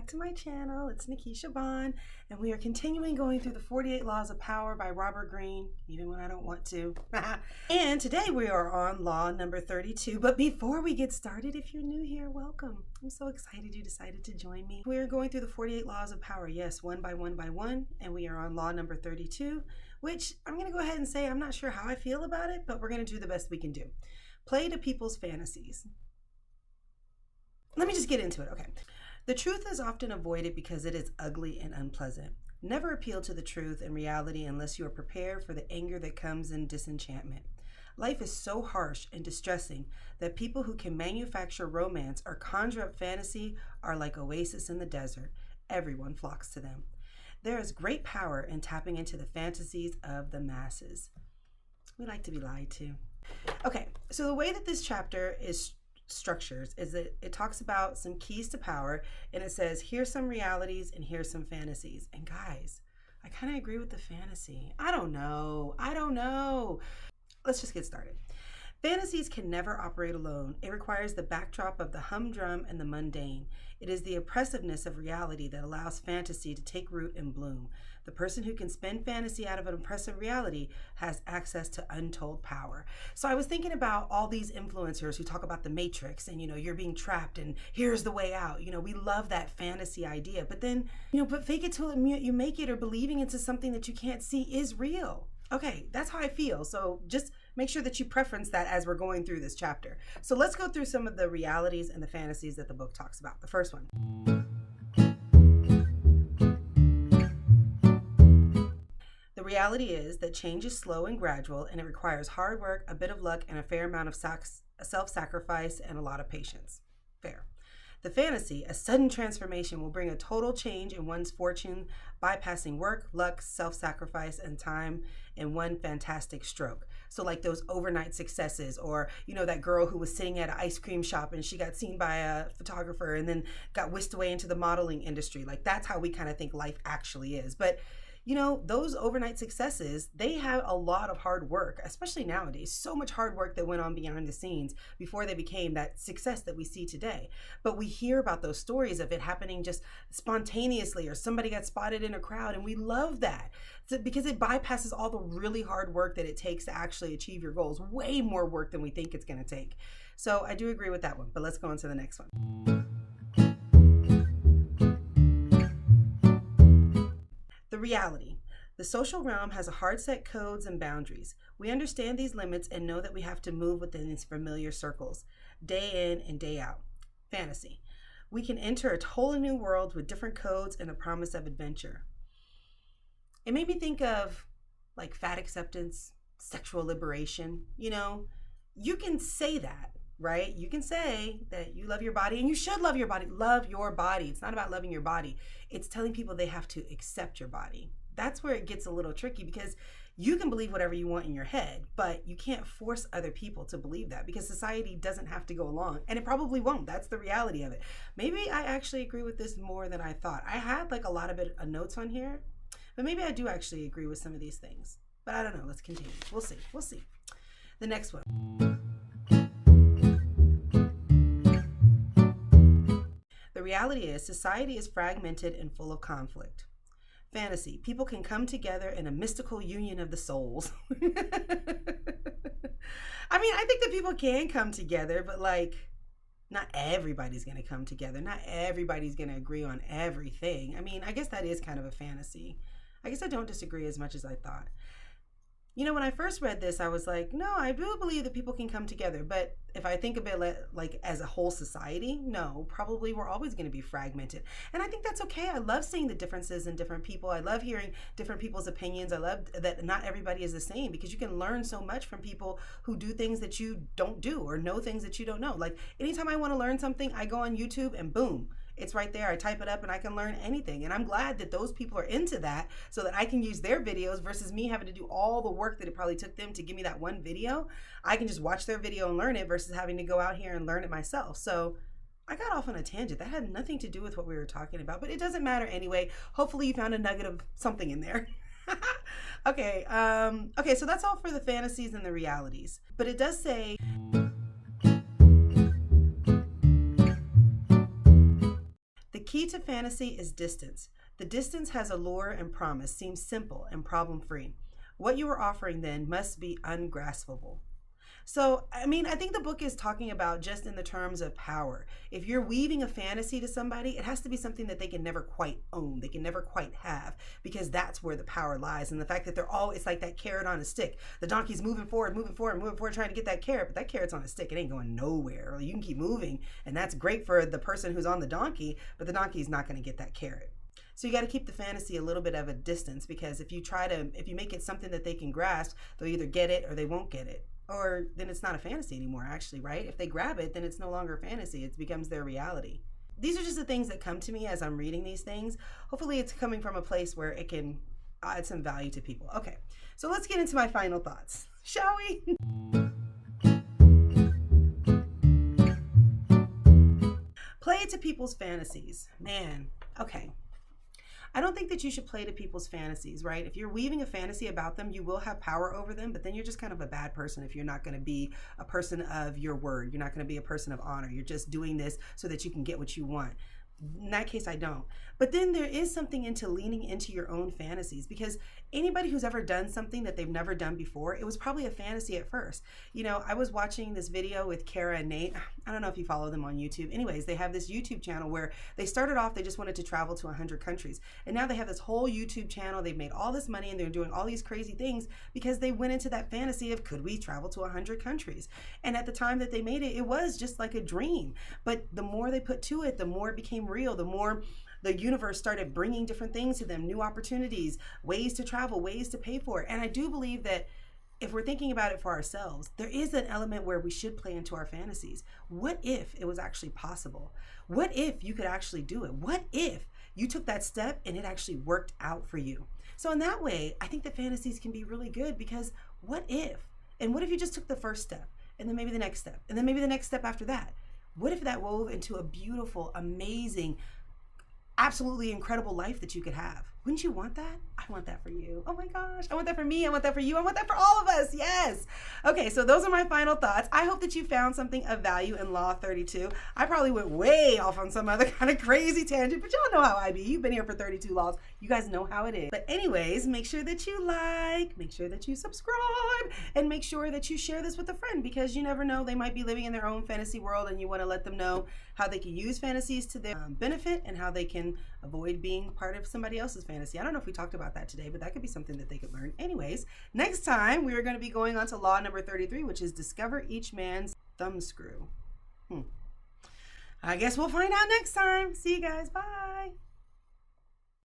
back to my channel. It's Nikisha Bond, and we are continuing going through the 48 Laws of Power by Robert Greene, even when I don't want to. And today we are on law number 32. But before we get started, if you're new here, welcome. I'm so excited you decided to join me. We are going through the 48 Laws of Power, yes, one by one, and we are on law number 32, which I'm going to go ahead and say I'm not sure how I feel about it, but we're going to do the best we can do. Play to people's fantasies. Let me just get into it, okay. The truth is often avoided because it is ugly and unpleasant. Never appeal to the truth and reality unless you are prepared for the anger that comes in disenchantment. Life is so harsh and distressing that people who can manufacture romance or conjure up fantasy are like oasis in the desert. Everyone flocks to them. There is great power in tapping into the fantasies of the masses. We like to be lied to. Okay, so the way that this chapter is structures is that it talks about some keys to power, and it says here's some realities and here's some fantasies. And guys, I kind of agree with the fantasy. I don't know. Let's just get started. Fantasies can never operate alone. It requires the backdrop of the humdrum and the mundane. It is the oppressiveness of reality that allows fantasy to take root and bloom. The person who can spin fantasy out of an oppressive reality has access to untold power. So I was thinking about all these influencers who talk about the matrix and, you're being trapped and here's the way out. We love that fantasy idea. But then, but fake it till you make it, or believing into something that you can't see is real. Okay, that's how I feel. So just make sure that you preference that as we're going through this chapter. So let's go through some of the realities and the fantasies that the book talks about. The first one. The reality is that change is slow and gradual, and it requires hard work, a bit of luck, and a fair amount of self-sacrifice and a lot of patience. Fair. The fantasy, a sudden transformation, will bring a total change in one's fortune, bypassing work, luck, self-sacrifice, and time in one fantastic stroke. So like those overnight successes, or, that girl who was sitting at an ice cream shop and she got seen by a photographer and then got whisked away into the modeling industry. Like that's how we kind of think life actually is. But those overnight successes, they have a lot of hard work, especially nowadays. So much hard work that went on behind the scenes before they became that success that we see today. But we hear about those stories of it happening just spontaneously, or somebody got spotted in a crowd, and we love that. Because it bypasses all the really hard work that it takes to actually achieve your goals. Way more work than we think it's going to take. So I do agree with that one, but let's go on to the next one. The reality. The social realm has a hard set codes and boundaries. We understand these limits and know that we have to move within these familiar circles, day in and day out. Fantasy. We can enter a totally new world with different codes and a promise of adventure. It made me think of like fat acceptance, sexual liberation. You can say that, right? You can say that you love your body, and you should love your body. Love your body. It's not about loving your body. It's telling people they have to accept your body. That's where it gets a little tricky, because you can believe whatever you want in your head, but you can't force other people to believe that, because society doesn't have to go along, and it probably won't. That's the reality of it. Maybe I actually agree with this more than I thought. I had like a lot of notes on here, but maybe I do actually agree with some of these things. But I don't know. Let's continue. We'll see. The next one. The reality is society is fragmented and full of conflict. Fantasy. People can come together in a mystical union of the souls. I mean, I think that people can come together, but not everybody's going to come together. Not everybody's going to agree on everything. I mean, I guess that is kind of a fantasy. I guess I don't disagree as much as I thought. When I first read this, I was like, no, I do believe that people can come together. But if I think of it like as a whole society, no, probably we're always going to be fragmented. And I think that's okay. I love seeing the differences in different people. I love hearing different people's opinions. I love that not everybody is the same, because you can learn so much from people who do things that you don't do, or know things that you don't know. Like anytime I want to learn something, I go on YouTube and boom, it's right there. I type it up and I can learn anything. And I'm glad that those people are into that, so that I can use their videos versus me having to do all the work that it probably took them to give me that one video. I can just watch their video and learn it versus having to go out here and learn it myself. So I got off on a tangent. That had nothing to do with what we were talking about, but it doesn't matter anyway. Hopefully you found a nugget of something in there. Okay, so that's all for the fantasies and the realities. But it does say key to fantasy is distance. The distance has allure and promise, seems simple and problem-free. What you are offering then must be ungraspable. So, I mean, I think the book is talking about just in the terms of power. If you're weaving a fantasy to somebody, it has to be something that they can never quite own, they can never quite have, because that's where the power lies. And the fact that it's like that carrot on a stick. The donkey's moving forward, trying to get that carrot, but that carrot's on a stick. It ain't going nowhere. You can keep moving, and that's great for the person who's on the donkey, but the donkey's not going to get that carrot. So you got to keep the fantasy a little bit of a distance, because if you make it something that they can grasp, they'll either get it or they won't get it. Or then it's not a fantasy anymore, actually, right? If they grab it, then it's no longer fantasy. It becomes their reality. These are just the things that come to me as I'm reading these things. Hopefully it's coming from a place where it can add some value to people. Okay, so let's get into my final thoughts, shall we? Play to people's fantasies. Man, okay. I don't think that you should play to people's fantasies, right? If you're weaving a fantasy about them, you will have power over them, but then you're just kind of a bad person if you're not going to be a person of your word. You're not going to be a person of honor. You're just doing this so that you can get what you want. In that case, I don't. But then there is something into leaning into your own fantasies, because anybody who's ever done something that they've never done before, it was probably a fantasy at first. You know, I was watching this video with Kara and Nate. I don't know if you follow them on YouTube. Anyways, they have this YouTube channel where they started off, they just wanted to travel to 100 countries. And now they have this whole YouTube channel. They've made all this money and they're doing all these crazy things because they went into that fantasy of, could we travel to 100 countries? And at the time that they made it, it was just like a dream. But the more they put to it, the more it became real, the more the universe started bringing different things to them, new opportunities, ways to travel, ways to pay for it. And I do believe that if we're thinking about it for ourselves, there is an element where we should play into our fantasies. What if it was actually possible? What if you could actually do it? What if you took that step and it actually worked out for you? So in that way, I think that fantasies can be really good, because what if? And what if you just took the first step, and then maybe the next step, and then maybe the next step after that? What if that wove into a beautiful, amazing, absolutely incredible life that you could have? Wouldn't you want that? I want that for you. Oh my gosh. I want that for me. I want that for you. I want that for all of us. Yes. Okay, so those are my final thoughts. I hope that you found something of value in Law 32. I probably went way off on some other kind of crazy tangent, but y'all know how I be. You've been here for 32 laws. You guys know how it is. But anyways, make sure that you like, make sure that you subscribe, and make sure that you share this with a friend, because you never know, they might be living in their own fantasy world and you want to let them know how they can use fantasies to their benefit and how they can avoid being part of somebody else's fantasy. I don't know if we talked about that today, but that could be something that they could learn. Anyways, next time we are going to be going on to law number 33, which is discover each man's thumbscrew. I guess we'll find out next time. See you guys. Bye.